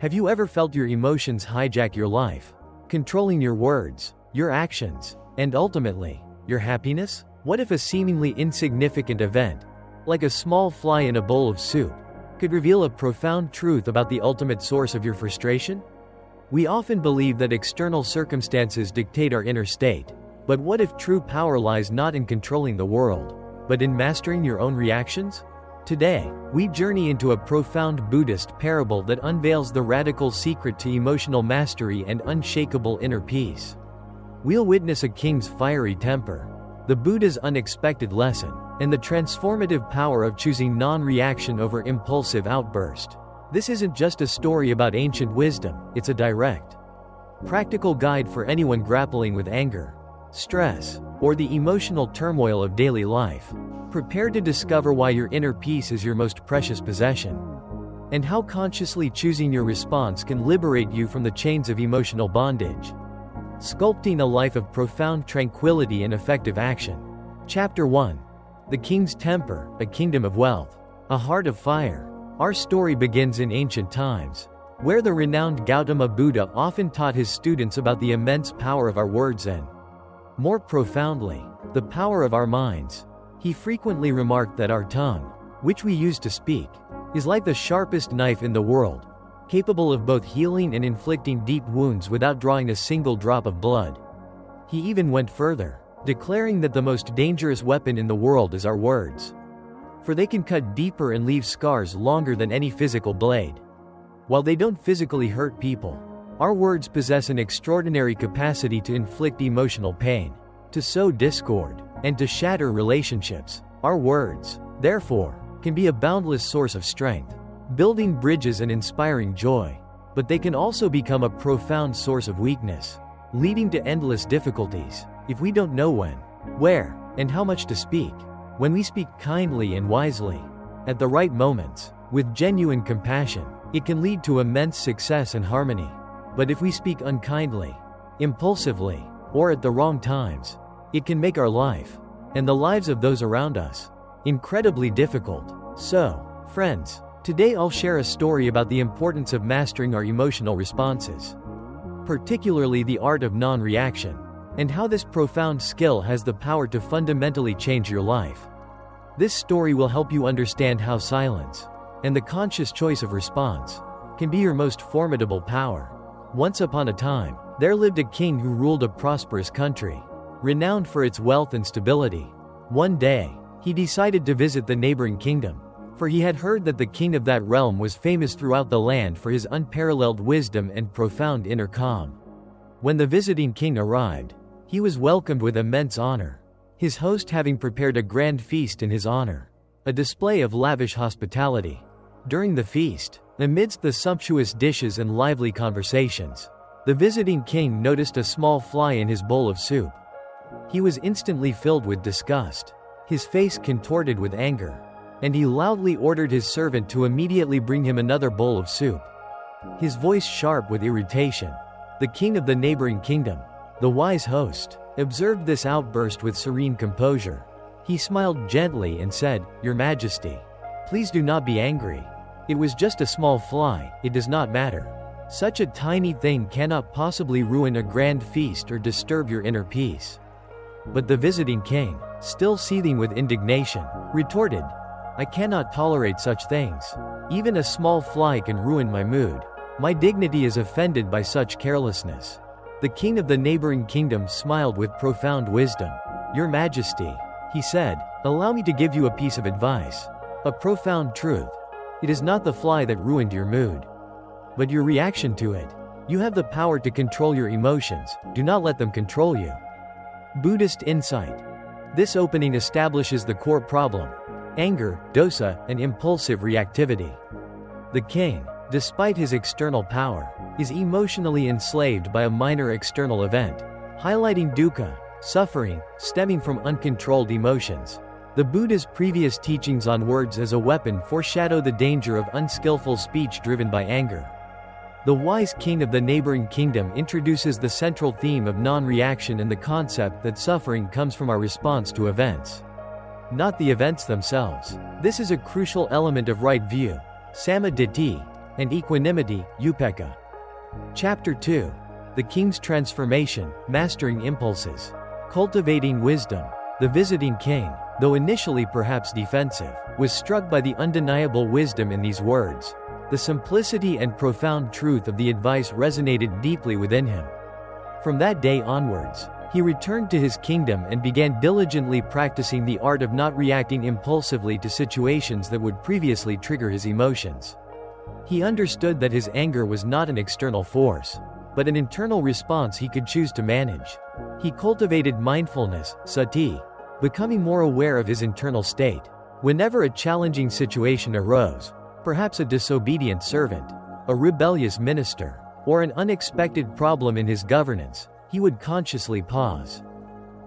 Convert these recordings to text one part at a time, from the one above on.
Have you ever felt your emotions hijack your life, controlling your words, your actions, and ultimately, your happiness? What if a seemingly insignificant event, like a small fly in a bowl of soup, could reveal a profound truth about the ultimate source of your frustration? We often believe that external circumstances dictate our inner state, but what if true power lies not in controlling the world, but in mastering your own reactions? Today, we journey into a profound Buddhist parable that unveils the radical secret to emotional mastery and unshakable inner peace. We'll witness a king's fiery temper, the Buddha's unexpected lesson, and the transformative power of choosing non-reaction over impulsive outburst. This isn't just a story about ancient wisdom, it's a direct, practical guide for anyone grappling with anger, stress, or the emotional turmoil of daily life. Prepare to discover why your inner peace is your most precious possession, and how consciously choosing your response can liberate you from the chains of emotional bondage, sculpting a life of profound tranquility and effective action. Chapter 1. The King's Temper, a Kingdom of Wealth, a Heart of Fire. Our story begins in ancient times, where the renowned Gautama Buddha often taught his students about the immense power of our words and, more profoundly, the power of our minds. He frequently remarked that our tongue, which we use to speak, is like the sharpest knife in the world, capable of both healing and inflicting deep wounds without drawing a single drop of blood. He even went further, declaring that the most dangerous weapon in the world is our words, for they can cut deeper and leave scars longer than any physical blade. While they don't physically hurt people, our words possess an extraordinary capacity to inflict emotional pain, to sow discord, and to shatter relationships. Our words, therefore, can be a boundless source of strength, building bridges and inspiring joy. But they can also become a profound source of weakness, leading to endless difficulties, if we don't know when, where, and how much to speak. When we speak kindly and wisely, at the right moments, with genuine compassion, it can lead to immense success and harmony. But if we speak unkindly, impulsively, or at the wrong times, it can make our life, and the lives of those around us, incredibly difficult. So, friends, today I'll share a story about the importance of mastering our emotional responses, particularly the art of non-reaction, and how this profound skill has the power to fundamentally change your life. This story will help you understand how silence, and the conscious choice of response, can be your most formidable power. Once upon a time, there lived a king who ruled a prosperous country, renowned for its wealth and stability. One day, he decided to visit the neighboring kingdom, for he had heard that the king of that realm was famous throughout the land for his unparalleled wisdom and profound inner calm. When the visiting king arrived, he was welcomed with immense honor, his host having prepared a grand feast in his honor, a display of lavish hospitality. During the feast, amidst the sumptuous dishes and lively conversations, the visiting king noticed a small fly in his bowl of soup. He was instantly filled with disgust, his face contorted with anger, and he loudly ordered his servant to immediately bring him another bowl of soup, his voice sharp with irritation. The king of the neighboring kingdom, the wise host, observed this outburst with serene composure. He smiled gently and said, "Your Majesty, please do not be angry. It was just a small fly, it does not matter. Such a tiny thing cannot possibly ruin a grand feast or disturb your inner peace." But the visiting king, still seething with indignation, retorted, "I cannot tolerate such things. Even a small fly can ruin my mood. My dignity is offended by such carelessness." The king of the neighboring kingdom smiled with profound wisdom. "Your Majesty," he said, "allow me to give you a piece of advice, a profound truth. It is not the fly that ruined your mood, but your reaction to it. You have the power to control your emotions, do not let them control you." Buddhist insight. This opening establishes the core problem: anger, dosa, and impulsive reactivity. The king, despite his external power, is emotionally enslaved by a minor external event, highlighting dukkha, suffering, stemming from uncontrolled emotions. The Buddha's previous teachings on words as a weapon foreshadow the danger of unskillful speech driven by anger. The wise king of the neighboring kingdom introduces the central theme of non-reaction and the concept that suffering comes from our response to events, not the events themselves. This is a crucial element of right view, samaditthi, and equanimity, upekkha. Chapter 2. The King's Transformation, Mastering Impulses. Cultivating Wisdom. The visiting king, though initially perhaps defensive, was struck by the undeniable wisdom in these words. The simplicity and profound truth of the advice resonated deeply within him. From that day onwards, he returned to his kingdom and began diligently practicing the art of not reacting impulsively to situations that would previously trigger his emotions. He understood that his anger was not an external force, but an internal response he could choose to manage. He cultivated mindfulness, sati, becoming more aware of his internal state. Whenever a challenging situation arose, perhaps a disobedient servant, a rebellious minister, or an unexpected problem in his governance, he would consciously pause.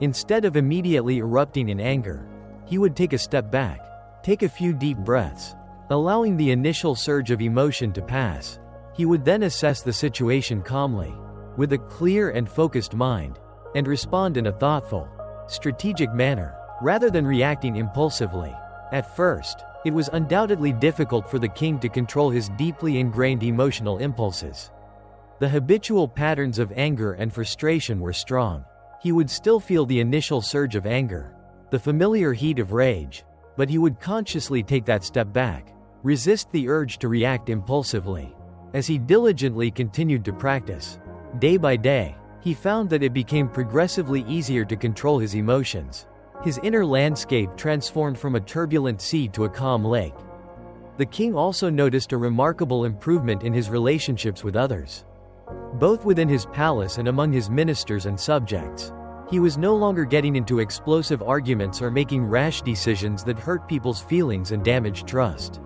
Instead of immediately erupting in anger, he would take a step back, take a few deep breaths, allowing the initial surge of emotion to pass. He would then assess the situation calmly, with a clear and focused mind, and respond in a thoughtful, strategic manner, rather than reacting impulsively. At first, it was undoubtedly difficult for the king to control his deeply ingrained emotional impulses. The habitual patterns of anger and frustration were strong. He would still feel the initial surge of anger, the familiar heat of rage, but he would consciously take that step back, resist the urge to react impulsively. As he diligently continued to practice, day by day, he found that it became progressively easier to control his emotions. His inner landscape transformed from a turbulent sea to a calm lake. The king also noticed a remarkable improvement in his relationships with others, both within his palace and among his ministers and subjects. He was no longer getting into explosive arguments or making rash decisions that hurt people's feelings and damaged trust.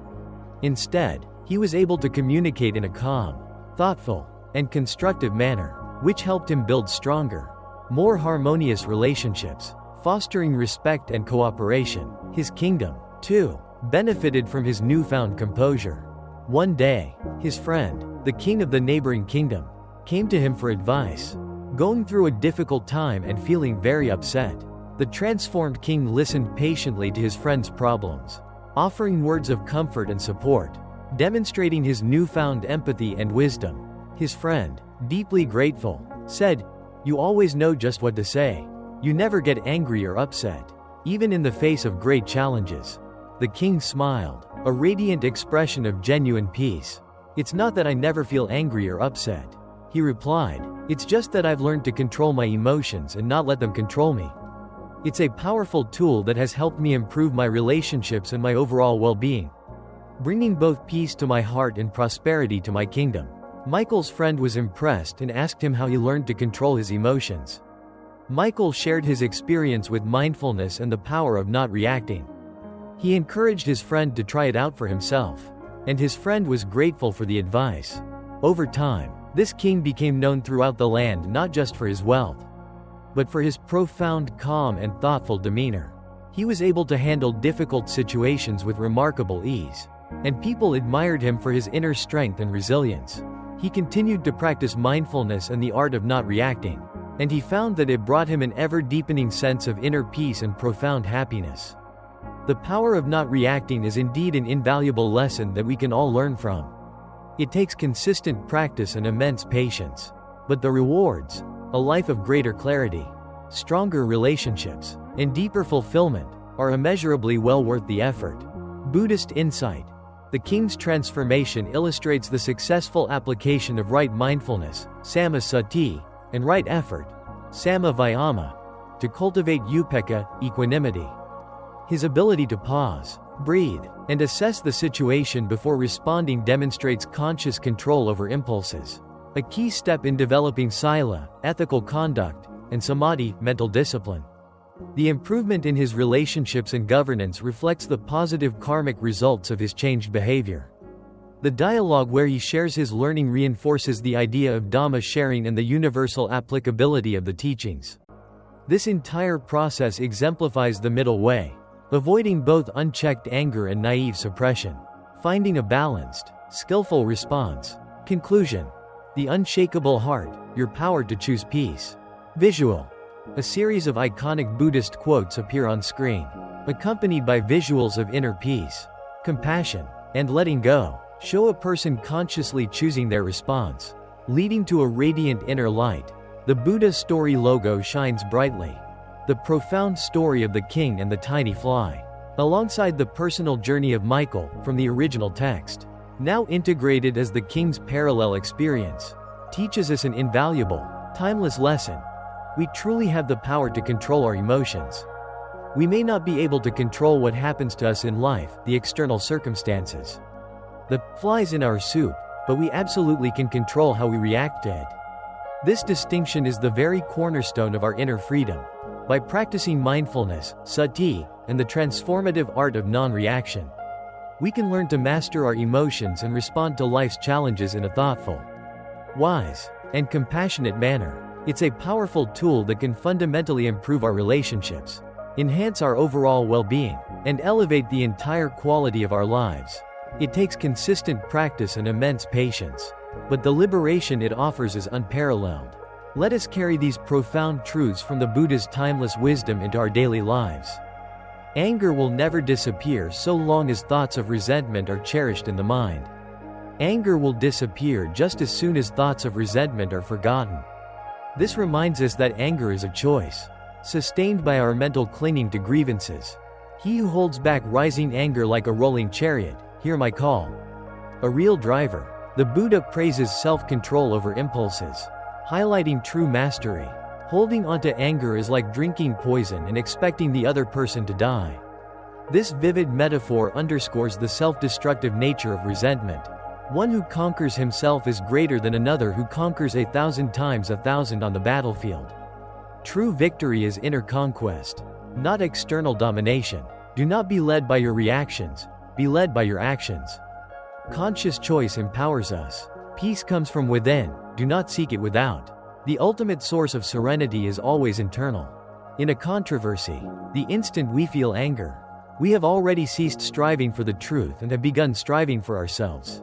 Instead, he was able to communicate in a calm, thoughtful, and constructive manner, which helped him build stronger, more harmonious relationships, fostering respect and cooperation. His kingdom, too, benefited from his newfound composure. One day, his friend, the king of the neighboring kingdom, came to him for advice. Going through a difficult time and feeling very upset, the transformed king listened patiently to his friend's problems, offering words of comfort and support, demonstrating his newfound empathy and wisdom. His friend, deeply grateful, said, "You always know just what to say. You never get angry or upset, even in the face of great challenges." The king smiled, a radiant expression of genuine peace. "It's not that I never feel angry or upset," he replied. "It's just that I've learned to control my emotions and not let them control me. It's a powerful tool that has helped me improve my relationships and my overall well-being, bringing both peace to my heart and prosperity to my kingdom." Michael's friend was impressed and asked him how he learned to control his emotions. Michael shared his experience with mindfulness and the power of not reacting. He encouraged his friend to try it out for himself, and his friend was grateful for the advice. Over time, this king became known throughout the land not just for his wealth, but for his profound, calm, and thoughtful demeanor. He was able to handle difficult situations with remarkable ease, and people admired him for his inner strength and resilience. He continued to practice mindfulness and the art of not reacting, and he found that it brought him an ever-deepening sense of inner peace and profound happiness. The power of not reacting is indeed an invaluable lesson that we can all learn from. It takes consistent practice and immense patience, but the rewards, a life of greater clarity, stronger relationships, and deeper fulfillment, are immeasurably well worth the effort. Buddhist insight. The king's transformation illustrates the successful application of right mindfulness, samma sati, and right effort, samma vayama, to cultivate upekkha, equanimity. His ability to pause, breathe, and assess the situation before responding demonstrates conscious control over impulses, a key step in developing sila, ethical conduct, and samadhi, mental discipline. The improvement in his relationships and governance reflects the positive karmic results of his changed behavior. The dialogue where he shares his learning reinforces the idea of Dhamma sharing and the universal applicability of the teachings. This entire process exemplifies the middle way, avoiding both unchecked anger and naive suppression, finding a balanced, skillful response. Conclusion. The unshakable heart, your power to choose peace. Visual. A series of iconic Buddhist quotes appear on screen, accompanied by visuals of inner peace, compassion, and letting go. Show a person consciously choosing their response, leading to a radiant inner light. The Buddha story logo shines brightly. The profound story of the king and the tiny fly, alongside the personal journey of Michael from the original text, now integrated as the king's parallel experience, teaches us an invaluable, timeless lesson. We truly have the power to control our emotions. We may not be able to control what happens to us in life, the external circumstances, the flies in our soup, but we absolutely can control how we react to it. This distinction is the very cornerstone of our inner freedom. By practicing mindfulness, sati, and the transformative art of non-reaction, we can learn to master our emotions and respond to life's challenges in a thoughtful, wise, and compassionate manner. It's a powerful tool that can fundamentally improve our relationships, enhance our overall well-being, and elevate the entire quality of our lives. It takes consistent practice and immense patience, but the liberation it offers is unparalleled. Let us carry these profound truths from the Buddha's timeless wisdom into our daily lives. Anger will never disappear so long as thoughts of resentment are cherished in the mind. Anger will disappear just as soon as thoughts of resentment are forgotten. This reminds us that anger is a choice, sustained by our mental clinging to grievances. He who holds back rising anger like a rolling chariot, hear my call. A real driver. The Buddha praises self-control over impulses, highlighting true mastery. Holding onto anger is like drinking poison and expecting the other person to die. This vivid metaphor underscores the self-destructive nature of resentment. One who conquers himself is greater than another who conquers 1,000 times 1,000 on the battlefield. True victory is inner conquest, not external domination. Do not be led by your reactions, be led by your actions. Conscious choice empowers us. Peace comes from within, do not seek it without. The ultimate source of serenity is always internal. In a controversy, the instant we feel anger, we have already ceased striving for the truth and have begun striving for ourselves.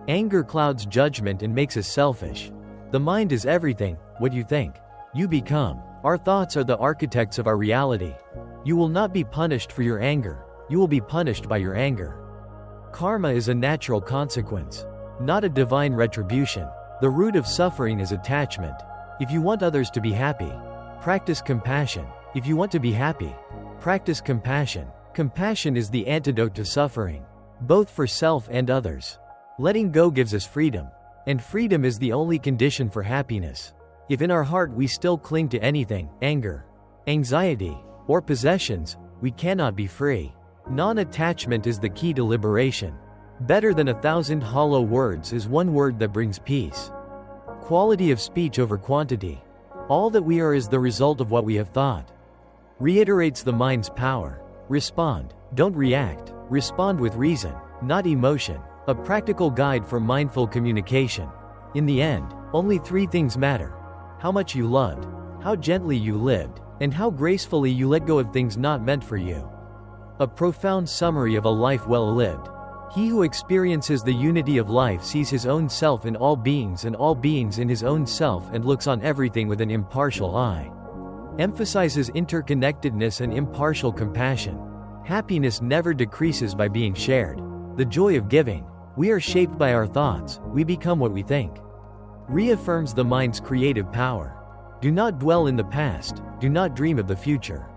Anger clouds judgment and makes us selfish. The mind is everything. What you think, you become. Our thoughts are the architects of our reality. You will not be punished for your anger, you will be punished by your anger. Karma is a natural consequence, not a divine retribution. The root of suffering is attachment. If you want others to be happy, practice compassion. If you want to be happy, practice compassion. Compassion is the antidote to suffering, both for self and others. Letting go gives us freedom, and freedom is the only condition for happiness. If in our heart we still cling to anything, anger, anxiety, or possessions, we cannot be free. Non-attachment is the key to liberation. Better than 1,000 hollow words is one word that brings peace. Quality of speech over quantity. All that we are is the result of what we have thought. Reiterates the mind's power. Respond, don't react. Respond with reason, not emotion. A practical guide for mindful communication. In the end, only 3 things matter: how much you loved, how gently you lived, and how gracefully you let go of things not meant for you. A profound summary of a life well lived. He who experiences the unity of life sees his own self in all beings and all beings in his own self and looks on everything with an impartial eye. Emphasizes interconnectedness and impartial compassion. Happiness never decreases by being shared. The joy of giving. We are shaped by our thoughts, we become what we think. Reaffirms the mind's creative power. Do not dwell in the past, do not dream of the future.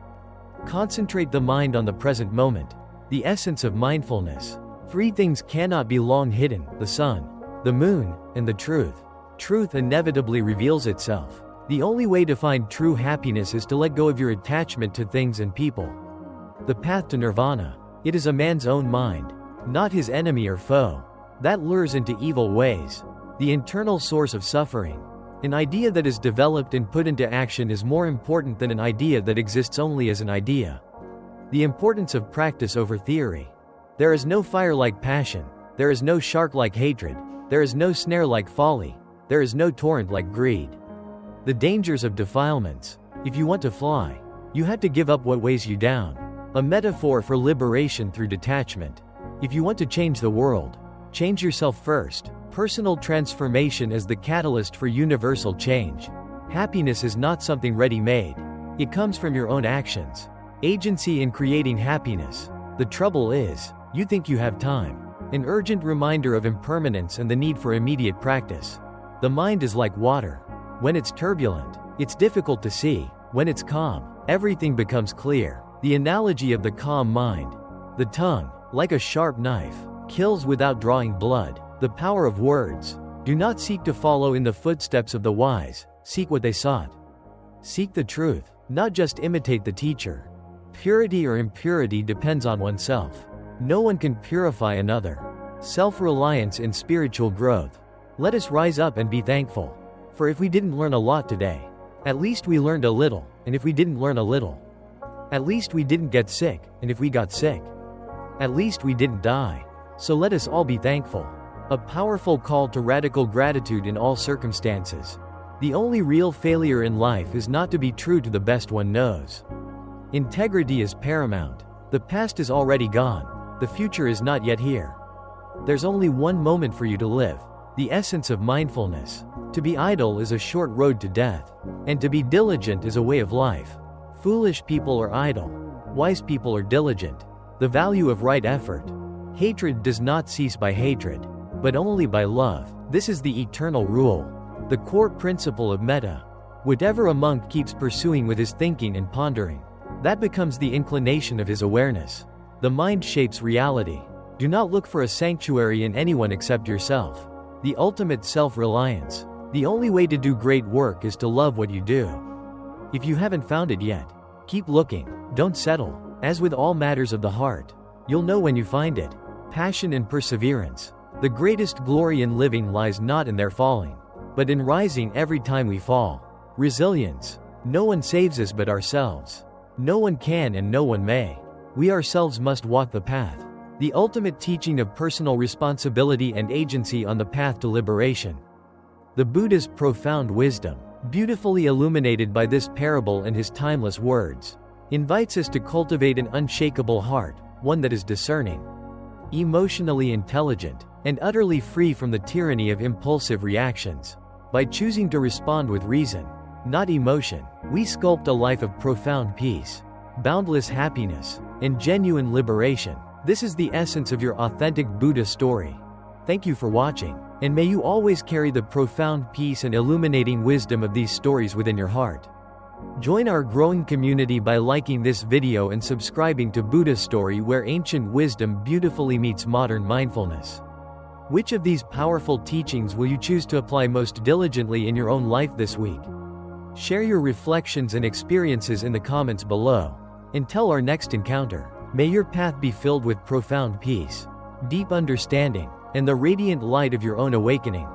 Concentrate the mind on the present moment. The essence of mindfulness. 3 things cannot be long hidden: the sun, the moon, and the truth. Truth inevitably reveals itself. The only way to find true happiness is to let go of your attachment to things and people. The path to nirvana. It is a man's own mind, not his enemy or foe, that lures into evil ways. The internal source of suffering. An idea that is developed and put into action is more important than an idea that exists only as an idea. The importance of practice over theory. There is no fire like passion, there is no shark like hatred, there is no snare like folly, there is no torrent like greed. The dangers of defilements. If you want to fly, you have to give up what weighs you down. A metaphor for liberation through detachment. If you want to change the world, change yourself first. Personal transformation is the catalyst for universal change. Happiness is not something ready-made. It comes from your own actions. Agency in creating happiness. The trouble is, you think you have time. an urgent reminder of impermanence and the need for immediate practice. The mind is like water. When it's turbulent, it's difficult to see. When it's calm, everything becomes clear. The analogy of the calm mind. The tongue, like a sharp knife, kills without drawing blood. The power of words. Do not seek to follow in the footsteps of the wise, seek what they sought. Seek the truth, not just imitate the teacher. Purity or impurity depends on oneself. No one can purify another. Self-reliance in spiritual growth. Let us rise up and be thankful. For if we didn't learn a lot today, at least we learned a little, and if we didn't learn a little, at least we didn't get sick, and if we got sick, at least we didn't die. So let us all be thankful. A powerful call to radical gratitude in all circumstances. The only real failure in life is not to be true to the best one knows. Integrity is paramount. The past is already gone. The future is not yet here. There's only one moment for you to live. The essence of mindfulness. To be idle is a short road to death. And to be diligent is a way of life. Foolish people are idle. Wise people are diligent. The value of right effort. Hatred does not cease by hatred, but only by love. This is the eternal rule. The core principle of metta. Whatever a monk keeps pursuing with his thinking and pondering, that becomes the inclination of his awareness. The mind shapes reality. Do not look for a sanctuary in anyone except yourself. The ultimate self-reliance. The only way to do great work is to love what you do. If you haven't found it yet, keep looking. Don't settle. As with all matters of the heart, you'll know when you find it. Passion and perseverance. The greatest glory in living lies not in their falling, but in rising every time we fall. Resilience. No one saves us but ourselves. No one can and no one may. We ourselves must walk the path. The ultimate teaching of personal responsibility and agency on the path to liberation. The Buddha's profound wisdom, beautifully illuminated by this parable and his timeless words, invites us to cultivate an unshakable heart, one that is discerning, emotionally intelligent, and utterly free from the tyranny of impulsive reactions. By choosing to respond with reason, not emotion, we sculpt a life of profound peace, boundless happiness, and genuine liberation. This is the essence of your authentic Buddha story. Thank you for watching, and may you always carry the profound peace and illuminating wisdom of these stories within your heart. Join our growing community by liking this video and subscribing to Buddha Story, where ancient wisdom beautifully meets modern mindfulness. Which of these powerful teachings will you choose to apply most diligently in your own life this week? Share your reflections and experiences in the comments below. Until our next encounter, may your path be filled with profound peace, deep understanding, and the radiant light of your own awakening.